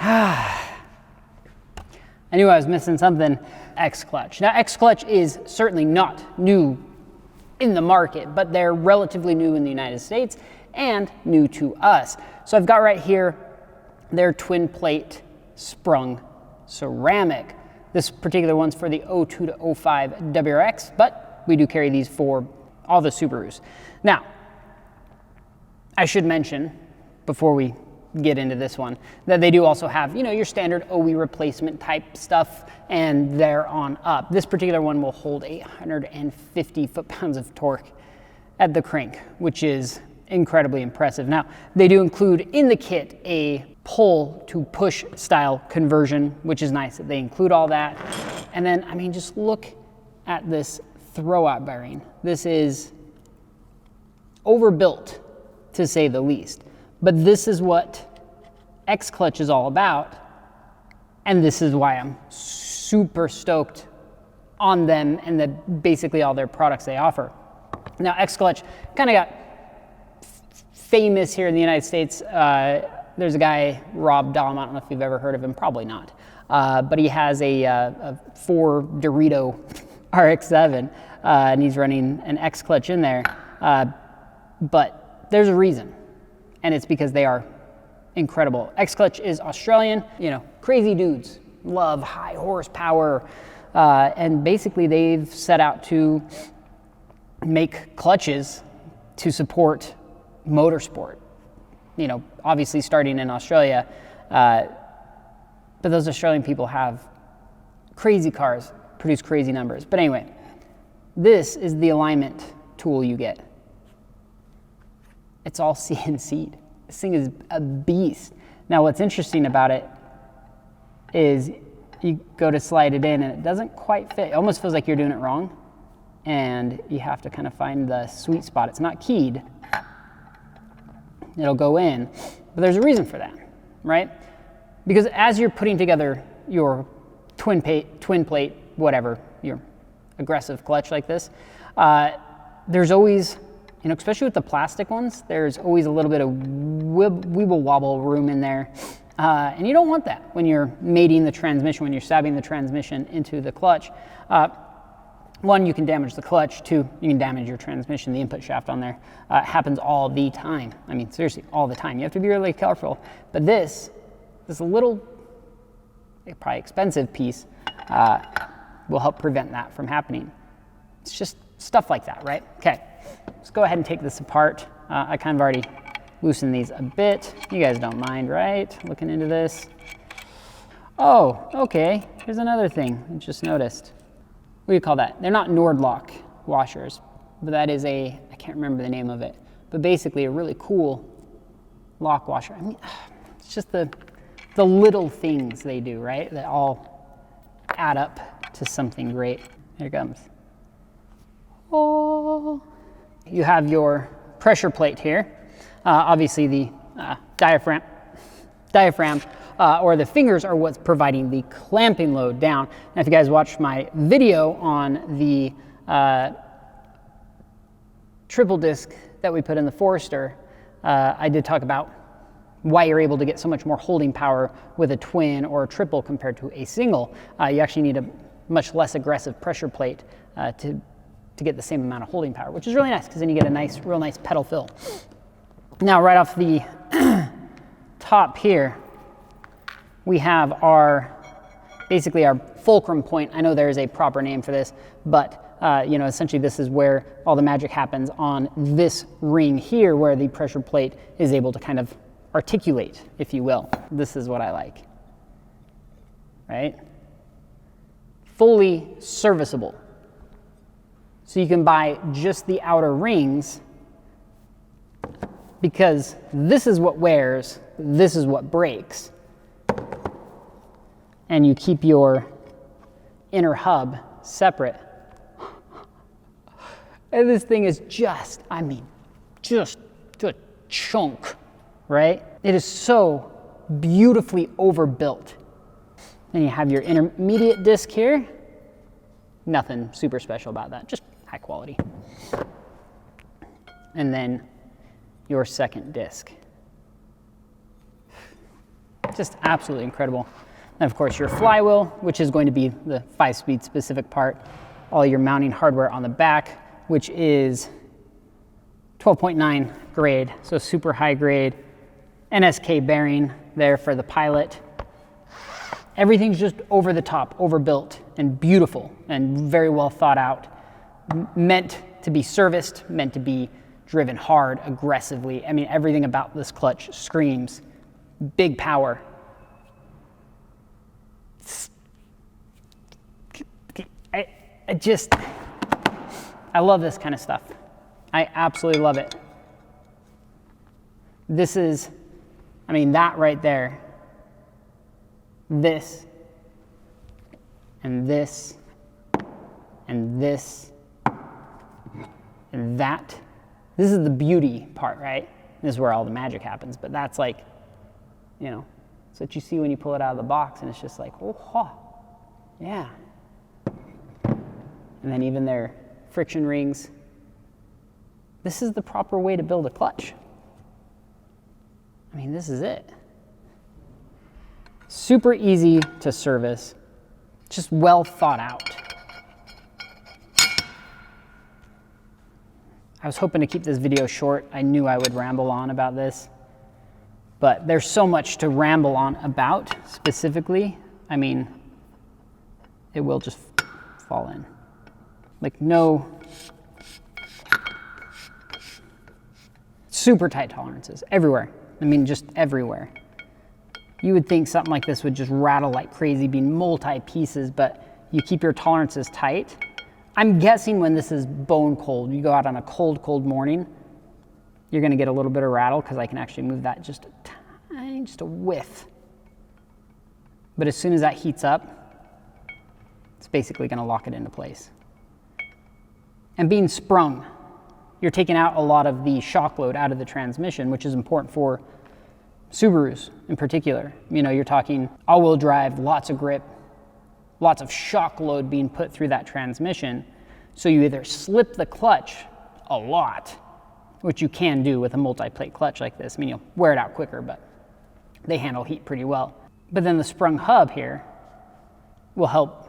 I knew I was missing something. XClutch. Now, XClutch is certainly not new in the market, but they're relatively new in the United States and new to us. So I've got right here their twin plate sprung ceramic. This particular one's for the 02 to 05 WRX, but we do carry these for all the Subarus. Now, I should mention, before we get into this one, that they do also have, you know, your standard OE replacement type stuff, and they're on up. This particular one will hold 850 foot-pounds of torque at the crank, which is incredibly impressive. Now, they do include in the kit a pull to push style conversion, which is nice that they include all that. And then, I mean, just look at this throwout bearing. This is overbuilt, to say the least. But this is what XClutch is all about, and this is why I'm super stoked on them and basically all their products they offer. Now, XClutch kind of got famous here in the United States. There's a guy, Rob Dahlem, I don't know if you've ever heard of him, probably not, but he has a Ford Dorito RX-7, and he's running an XClutch in there, but there's a reason, and it's because they are incredible. XClutch is Australian, you know, crazy dudes, love high horsepower, and basically they've set out to make clutches to support motorsport. You know, obviously starting in Australia, but those Australian people have crazy cars, produce crazy numbers. But anyway, this is the alignment tool you get. It's all CNC'd. This thing is a beast. Now, what's interesting about it is you go to slide it in and it doesn't quite fit. It almost feels like you're doing it wrong, and you have to kind of find the sweet spot. It's not keyed. It'll go in, but there's a reason for that, right? Because as you're putting together your twin plate, whatever, your aggressive clutch like this, there's always, you know, especially with the plastic ones, there's always a little bit of weeble wobble room in there. And you don't want that when you're mating the transmission, when you're stabbing the transmission into the clutch. One, you can damage the clutch. Two, you can damage your transmission, the input shaft on there. Happens all the time. I mean, seriously, all the time. You have to be really careful. But this little, probably expensive piece will help prevent that from happening. It's just stuff like that, right? Okay, let's go ahead and take this apart. I kind of already loosened these a bit. You guys don't mind, right? Looking into this. Oh, okay, here's another thing I just noticed. What do you call that? They're not Nordlock washers, but that is I can't remember the name of it, but basically a really cool lock washer. I mean, it's just the little things they do, right? That all add up to something great. Here it comes. Oh. You have your pressure plate here. Obviously the diaphragm, or the fingers are what's providing the clamping load down. Now, if you guys watched my video on the triple disc that we put in the Forester, I did talk about why you're able to get so much more holding power with a twin or a triple compared to a single. You actually need a much less aggressive pressure plate to get the same amount of holding power, which is really nice because then you get a real nice pedal fill. Now, right off the top here, we have basically our Fulcrum Point. I know there is a proper name for this, but you know, essentially this is where all the magic happens on this ring here, where the pressure plate is able to kind of articulate, if you will. This is what I like, right? Fully serviceable. So you can buy just the outer rings, because this is what wears, this is what breaks. And you keep your inner hub separate. And this thing is just a chunk, right? It is so beautifully overbuilt. Then you have your intermediate disc here. Nothing super special about that, just high quality. And then your second disc. just absolutely incredible. And of course your flywheel, which is going to be the 5-speed specific part, all your mounting hardware on the back, which is 12.9 grade, so super high grade. NSK bearing there for the pilot. Everything's just over the top, overbuilt, and beautiful, and very well thought out. Meant to be serviced, meant to be driven hard, aggressively. I mean, everything about this clutch screams big power. I love this kind of stuff. I absolutely love it. This is, I mean, that right there, this, and this, and this, and that. This is the beauty part, right? This is where all the magic happens, but that's like, you know, it's what you see when you pull it out of the box, and it's just like, oh, ha, yeah. And then even their friction rings. This is the proper way to build a clutch. I mean, this is it. Super easy to service, just well thought out. I was hoping to keep this video short. I knew I would ramble on about this, but there's so much to ramble on about specifically. I mean, it will just fall in. Like no super tight tolerances everywhere. I mean, just everywhere. You would think something like this would just rattle like crazy, be multi-pieces, but you keep your tolerances tight. I'm guessing when this is bone cold, you go out on a cold, cold morning, you're gonna get a little bit of rattle because I can actually move that just a whiff. But as soon as that heats up, it's basically gonna lock it into place. And being sprung, you're taking out a lot of the shock load out of the transmission, which is important for Subarus in particular. You know, you're talking all-wheel drive, lots of grip, lots of shock load being put through that transmission. So you either slip the clutch a lot, which you can do with a multi-plate clutch like this. I mean, you'll wear it out quicker, but they handle heat pretty well. But then the sprung hub here will help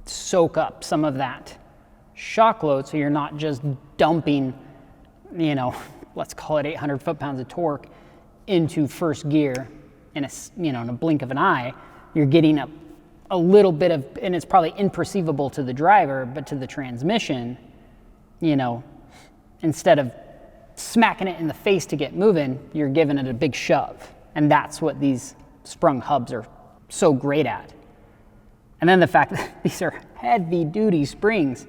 soak up some of that shock load, so you're not just dumping, you know, let's call it 800 foot-pounds of torque into first gear in a, you know, in a blink of an eye. You're getting a little bit of, and it's probably imperceivable to the driver, but to the transmission, you know, instead of smacking it in the face to get moving, you're giving it a big shove. And that's what these sprung hubs are so great at. And then the fact that these are heavy duty springs,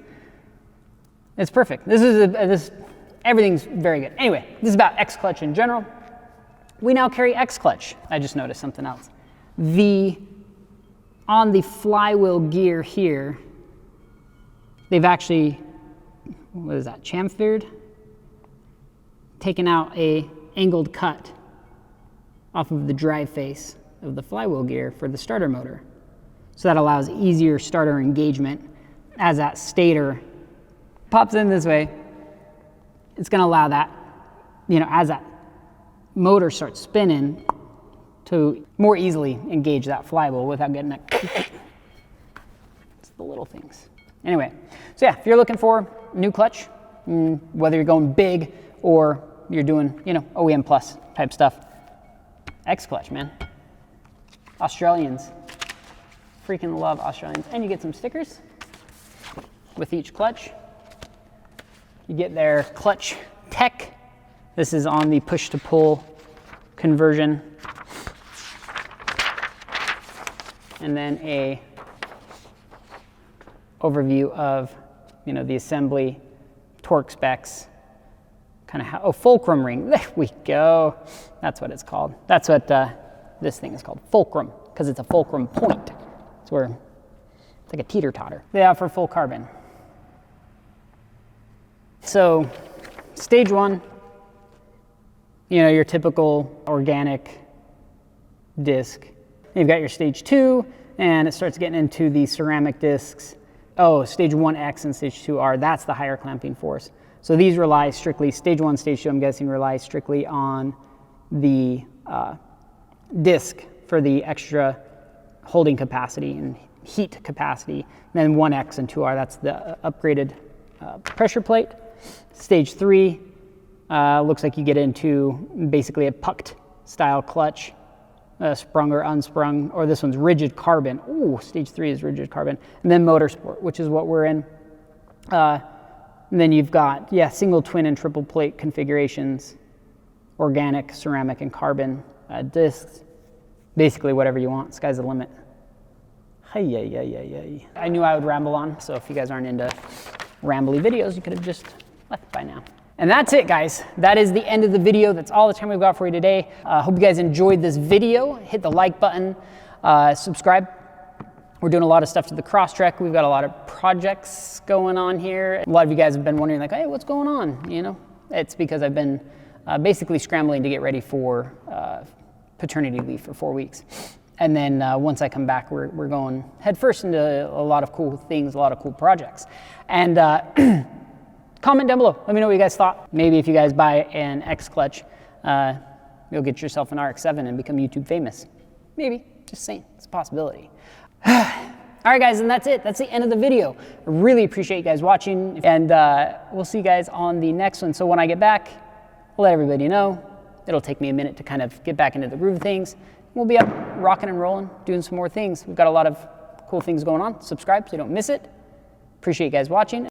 it's perfect. Everything's very good. Anyway, this is about XClutch in general. We now carry XClutch. I just noticed something else. On the flywheel gear here, they've actually, what is that, chamfered? Taken out a angled cut off of the drive face of the flywheel gear for the starter motor. So that allows easier starter engagement as that stator pops in this way. It's gonna allow that, you know, as that motor starts spinning, to more easily engage that flywheel without getting that. It's the little things. Anyway, so yeah, if you're looking for a new clutch, whether you're going big or you're doing, you know, OEM plus type stuff, XClutch, man. Australians, freaking love Australians. And you get some stickers with each clutch. You get their clutch tech. This is on the push to pull conversion. And then a overview of, you know, the assembly, torque specs, kind of how, oh, fulcrum ring, there we go. That's what it's called. That's what this thing is called, fulcrum, because it's a fulcrum point. It's where, it's like a teeter-totter. They offer full carbon. So, stage one, you know, your typical organic disc. You've got your stage 2, and it starts getting into the ceramic discs. Oh, stage 1X and stage 2R, that's the higher clamping force. So these rely strictly, stage 1, stage 2, I'm guessing, rely strictly on the disc for the extra holding capacity and heat capacity. And then 1X and 2R, that's the upgraded pressure plate. Stage 3, looks like you get into basically a pucked style clutch, sprung or unsprung, or this one's rigid carbon. Ooh, stage 3 is rigid carbon. And then motorsport, which is what we're in. And then you've got, single, twin, and triple plate configurations, organic, ceramic, and carbon discs. Basically whatever you want, sky's the limit. I knew I would ramble on, so if you guys aren't into rambly videos, you could have just left by now. And that's it, guys. That is the end of the video. That's all the time we've got for you today. Hope you guys enjoyed this video. Hit the like button, subscribe. We're doing a lot of stuff to the Crosstrek. We've got a lot of projects going on here. A lot of you guys have been wondering, like, hey, what's going on? You know, it's because I've been basically scrambling to get ready for paternity leave for 4 weeks. And then once I come back, we're going head first into a lot of cool things, a lot of cool projects. And comment down below. Let me know what you guys thought. Maybe if you guys buy an XClutch, you'll get yourself an RX-7 and become YouTube famous. Maybe, just saying, it's a possibility. All right, guys, and that's it. That's the end of the video. I really appreciate you guys watching, and we'll see you guys on the next one. So when I get back, I'll let everybody know. It'll take me a minute to kind of get back into the groove of things. We'll be up rocking and rolling, doing some more things. We've got a lot of cool things going on. Subscribe so you don't miss it. Appreciate you guys watching.